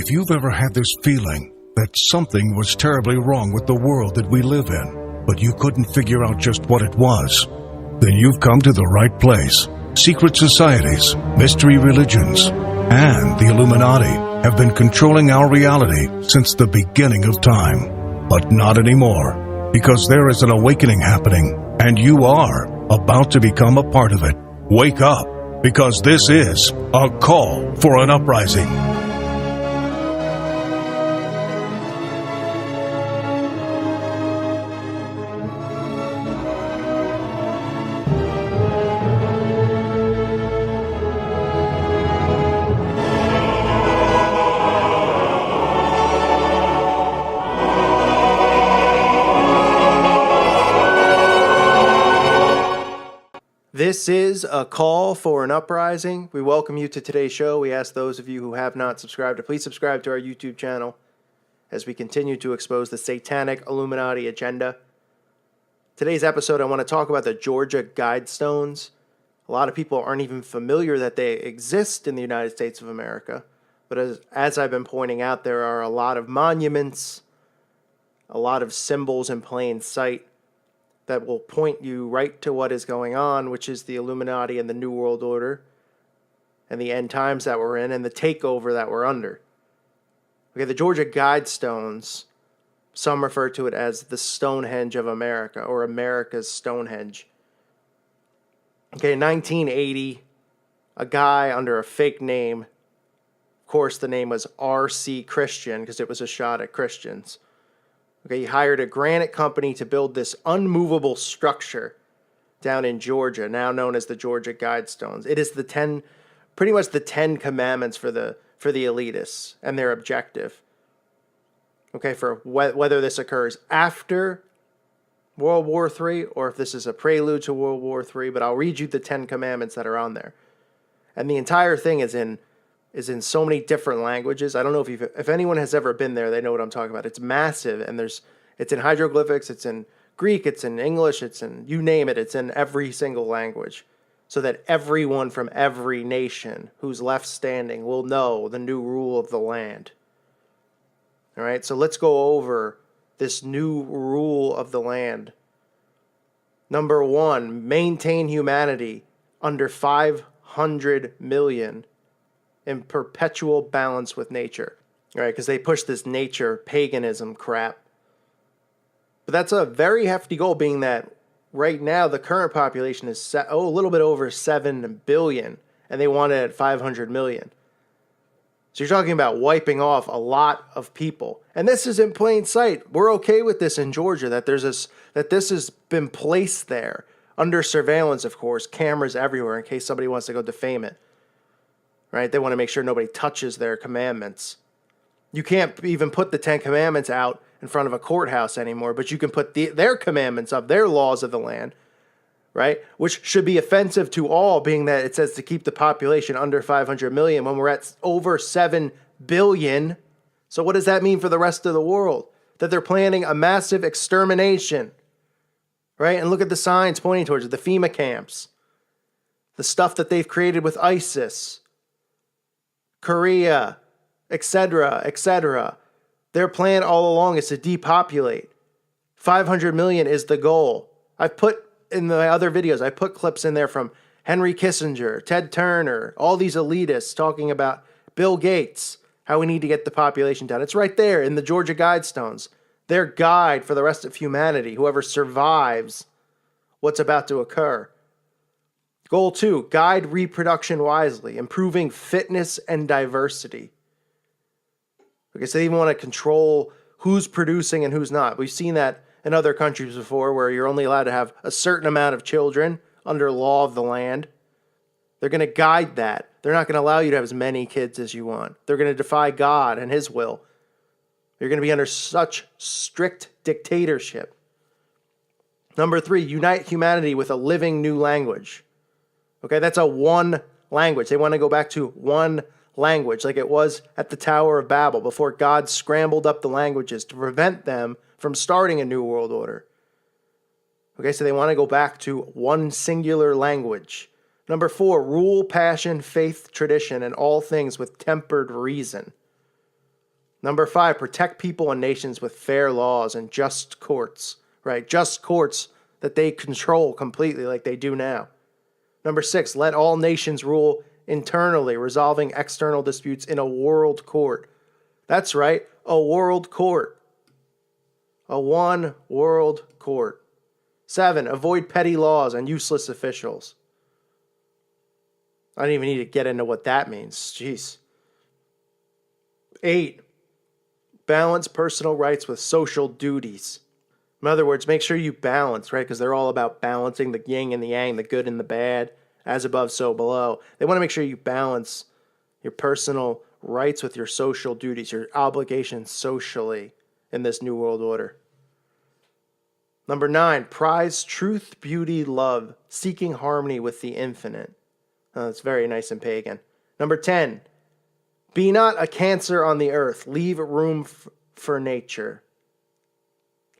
If you've ever had this feeling that something was terribly wrong with the world that we live in, but you couldn't figure out just what it was, then you've come to the right place. Secret societies, mystery religions, and the Illuminati have been controlling our reality since the beginning of time. But not anymore, because there is an awakening happening, and you are about to become a part of it. Wake up, because this is a call for an uprising. This is a call for an uprising. We welcome you to today's show. We ask those of you who have not subscribed to please subscribe to our YouTube channel as we continue to expose the Satanic Illuminati agenda. Today's episode, I want to talk about the Georgia Guidestones. A lot of people aren't even familiar that they exist in the United States of America. But as I've been pointing out, there are a lot of monuments, a lot of symbols in plain sight that will point you right to what is going on, which is the Illuminati and the New World Order and the end times that we're in and the takeover that we're under. Okay, the Georgia Guidestones, some refer to it as the Stonehenge of America or America's Stonehenge. Okay, in 1980, a guy under a fake name, of course the name was R.C. Christian because it was a shot at Christians. Okay, he hired a granite company to build this unmovable structure down in Georgia, now known as the Georgia Guidestones. It is pretty much the 10 commandments for the elitists and their objective. Okay, for whether this occurs after World War III or if this is a prelude to World War III, but I'll read you the 10 commandments that are on there. And the entire thing is in so many different languages. I don't know if anyone has ever been there, they know what I'm talking about. It's massive, and it's in hieroglyphics, it's in Greek, it's in English, it's in, you name it, it's in every single language, so that everyone from every nation who's left standing will know the new rule of the land. All right, so let's go over this new rule of the land. Number 1, maintain humanity under 500 million in perpetual balance with nature, right? Because they push this nature paganism crap. But that's a very hefty goal, being that right now the current population is a little bit over 7 billion, and they want it at 500 million. So you're talking about wiping off a lot of people, and this is in plain sight. We're okay with this in Georgia, that this has been placed there under surveillance, of course, cameras everywhere in case somebody wants to go defame it. Right? They want to make sure nobody touches their commandments. You can't even put the 10 commandments out in front of a courthouse anymore, but you can put their commandments up, their laws of the land, right? Which should be offensive to all, being that it says to keep the population under 500 million when we're at over 7 billion. So what does that mean for the rest of the world? That they're planning a massive extermination, right? And look at the signs pointing towards it, the FEMA camps, the stuff that they've created with ISIS, Korea, etc., etc. Their plan all along is to depopulate. 500 million is the goal. I've put in the other videos, I put clips in there from Henry Kissinger, Ted Turner, all these elitists talking about Bill Gates, how we need to get the population down. It's right there in the Georgia Guidestones. Their guide for the rest of humanity, whoever survives what's about to occur. Goal 2, guide reproduction wisely, improving fitness and diversity. Okay, so they even want to control who's producing and who's not. We've seen that in other countries before, where you're only allowed to have a certain amount of children under law of the land. They're going to guide that. They're not going to allow you to have as many kids as you want. They're going to defy God and His will. You're going to be under such strict dictatorship. Number 3, unite humanity with a living new language. Okay, that's a one language. They want to go back to one language like it was at the Tower of Babel before God scrambled up the languages to prevent them from starting a new world order. Okay, so they want to go back to one singular language. Number 4, rule passion, faith, tradition, and all things with tempered reason. Number 5, protect people and nations with fair laws and just courts, right? Just courts that they control completely like they do now. Number 6, let all nations rule internally, resolving external disputes in a world court. That's right, a world court. A one world court. 7, avoid petty laws and useless officials. I don't even need to get into what that means. Jeez. 8, balance personal rights with social duties. In other words, make sure you balance, right? Because they're all about balancing the yin and the yang, the good and the bad, as above, so below. They want to make sure you balance your personal rights with your social duties, your obligations socially in this new world order. Number 9, prize truth, beauty, love, seeking harmony with the infinite. That's very nice and pagan. Number 10, be not a cancer on the earth. Leave room for nature.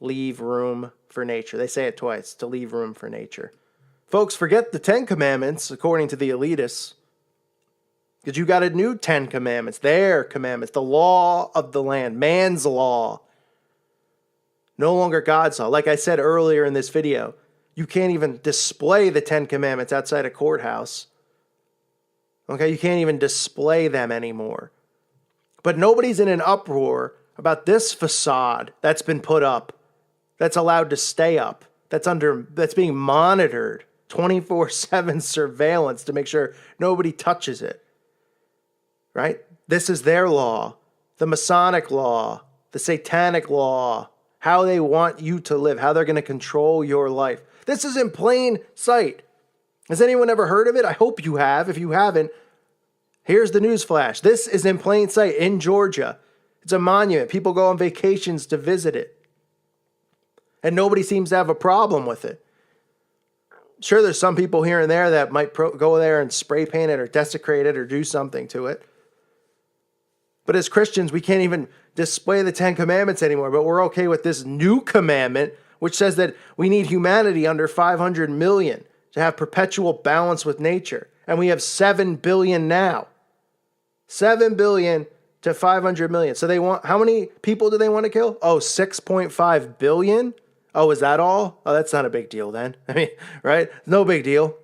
Leave room for nature. They say it twice, to leave room for nature. Folks, forget the 10 commandments, according to the elitists. Because you got a new 10 commandments, their commandments, the law of the land, man's law. No longer God's law. Like I said earlier in this video, you can't even display the 10 commandments outside a courthouse. Okay, you can't even display them anymore. But nobody's in an uproar about this facade that's been put up, that's allowed to stay up, that's being monitored, 24/7 surveillance to make sure nobody touches it. Right? This is their law, the Masonic law, the Satanic law, how they want you to live, how they're going to control your life. This is in plain sight. Has anyone ever heard of it? I hope you have. If you haven't, here's the news flash. This is in plain sight in Georgia. It's a monument. People go on vacations to visit it. And nobody seems to have a problem with it. Sure, there's some people here and there that might go there and spray paint it or desecrate it or do something to it. But as Christians, we can't even display the 10 commandments anymore. But we're okay with this new commandment, which says that we need humanity under 500 million to have perpetual balance with nature. And we have 7 billion now. 7 billion to 500 million. So they want, how many people do they want to kill? Oh, 6.5 billion? Oh, is that all? Oh, that's not a big deal then. I mean, right? No big deal.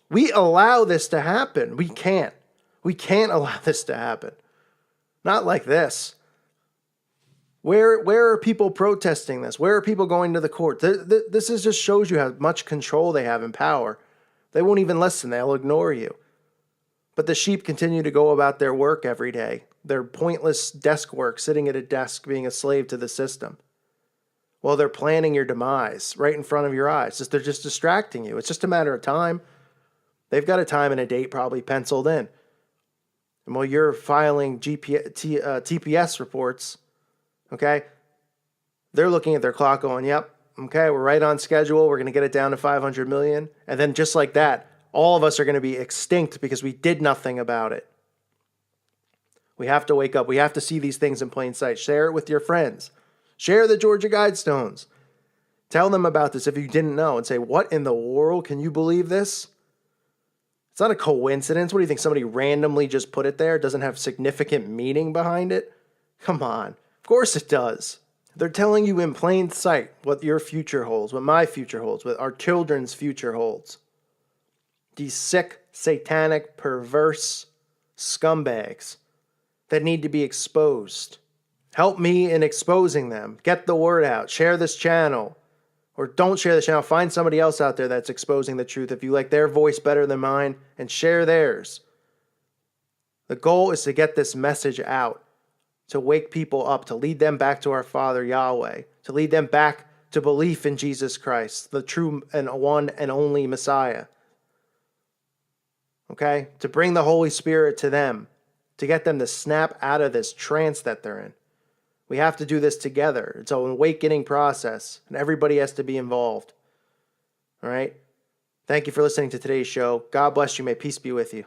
We allow this to happen. We can't. We can't allow this to happen. Not like this. Where are people protesting this? Where are people going to the court? This just shows you how much control they have and power. They won't even listen. They'll ignore you. But the sheep continue to go about their work every day. Their pointless desk work, sitting at a desk, being a slave to the system. While they're planning your demise right in front of your eyes. They're just distracting you. It's just a matter of time. They've got a time and a date probably penciled in. And while you're filing TPS reports, okay, they're looking at their clock going, yep, okay, we're right on schedule. We're going to get it down to 500 million. And then just like that, all of us are going to be extinct because we did nothing about it. We have to wake up. We have to see these things in plain sight. Share it with your friends. Share the Georgia Guidestones. Tell them about this if you didn't know and say, what in the world? Can you believe this? It's not a coincidence. What do you think? Somebody randomly just put it there? It doesn't have significant meaning behind it? Come on. Of course it does. They're telling you in plain sight what your future holds, what my future holds, what our children's future holds. These sick, satanic, perverse scumbags that need to be exposed. Help me in exposing them. Get the word out. Share this channel. Or don't share the channel. Find somebody else out there that's exposing the truth if you like their voice better than mine, and share theirs. The goal is to get this message out, to wake people up, to lead them back to our Father Yahweh, to lead them back to belief in Jesus Christ, the true and one and only Messiah. Okay? To bring the Holy Spirit to them, to get them to snap out of this trance that they're in. We have to do this together. It's an awakening process, and everybody has to be involved. All right? Thank you for listening to today's show. God bless you. May peace be with you.